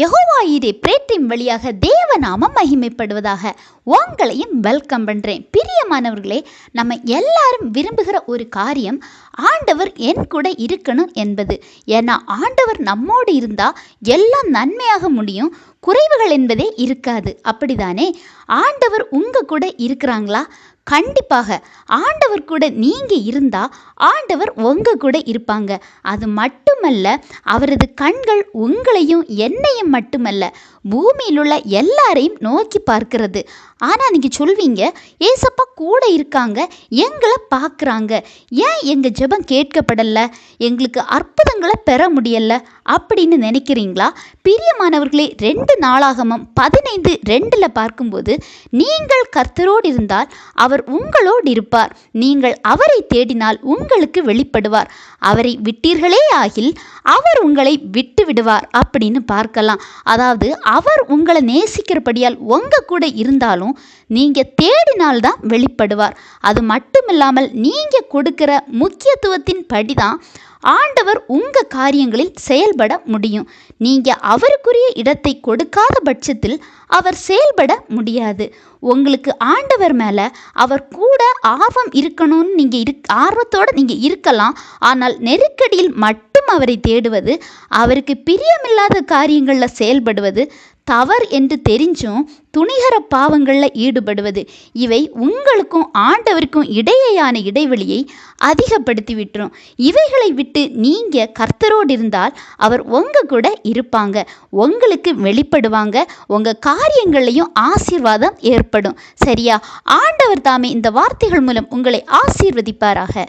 யெகோவாயிரே பிரேட்டின் வழியாக தேவநாமம் மகிமைப்படுவதாக. உங்களையும் வெல்கம் பண்ணுறேன். பிரியமானவர்களே, நம்ம எல்லாரும் விரும்புகிற ஒரு காரியம் ஆண்டவர் என் கூட இருக்கணும் என்பது. ஏன்னா ஆண்டவர் நம்மோடு இருந்தால் எல்லாம் நன்மையாக முடியும், குறைவுகள் என்பதே இருக்காது. அப்படிதானே? ஆண்டவர் உங்கள் கூட இருக்கிறாங்களா? கண்டிப்பாக. ஆண்டவர் கூட நீங்கள் இருந்தால் ஆண்டவர் உங்கள் கூட இருப்பாங்க. அது மட்டுமல்ல, அவரது கண்கள் உங்களையும் என்னையும் மட்டுமல்ல, பூமியில் உள்ள எல்லாரையும் நோக்கி பார்க்கிறது. ஆனால் நீங்கள் சொல்வீங்க, ஏசப்பா கூட இருக்காங்க, எங்களை பார்க்குறாங்க, ஏன் எங்கள் ஜெபம் கேட்கப்படலை, எங்களுக்கு அற்புதங்களை பெற முடியலை அப்படின்னு நினைக்கிறீங்களா? பிரியமானவர்களே, 2 நாளாகமம் 15:2 பார்க்கும்போது, நீங்கள் கர்த்தரோடு இருந்தால் அவர் உங்களோடு இருப்பார், நீங்கள் அவரை தேடினால் உங்களுக்கு வெளிப்படுவார், அவரை விட்டீர்களே ஆகில் அவர் உங்களை விட்டு விடுவார் அப்படின்னு பார்க்கலாம். அதாவது அவர் உங்களை நேசிக்கிறபடியால் உங்கள் கூட இருந்தாலும் நீங்கள் தேடினால்தான் வெளிப்படுவார். அது மட்டும் இல்லாமல் நீங்கள் கொடுக்கிற முக்கியத்துவத்தின் படிதான் ஆண்டவர் உங்கள் காரியங்களில் செயல்பட முடியும். நீங்கள் அவருக்குரிய இடத்தை கொடுக்காத பட்சத்தில் அவர் செயல்பட முடியாது. உங்களுக்கு ஆண்டவர் மேலே அவர் கூட ஆர்வம் இருக்கணும்னு நீங்கள் ஆர்வத்தோடு நீங்கள் இருக்கலாம். ஆனால் நெருக்கடியில் மட்டும் அவரை தேடுவது, அவருக்கு பிரியமில்லாத காரியங்களில் செயல்படுவது, தவறு என்று தெரிஞ்சும் துணிகர பாவங்களில் ஈடுபடுவது, இவை உங்களுக்கும் ஆண்டவருக்கும் இடையேயான இடைவெளியை அதிகப்படுத்தி விட்டுரும். இவைகளை விட்டு நீங்கள் கர்த்தரோடு இருந்தால் அவர் உங்கள் கூட இருப்பாங்க, உங்களுக்கு வெளிப்படுவாங்க, உங்கள் காரியங்களையும் ஆசீர்வாதம் ஏற்படும். சரியா? ஆண்டவர் தாமே இந்த வார்த்தைகள் மூலம் உங்களை ஆசீர்வதிப்பாராக.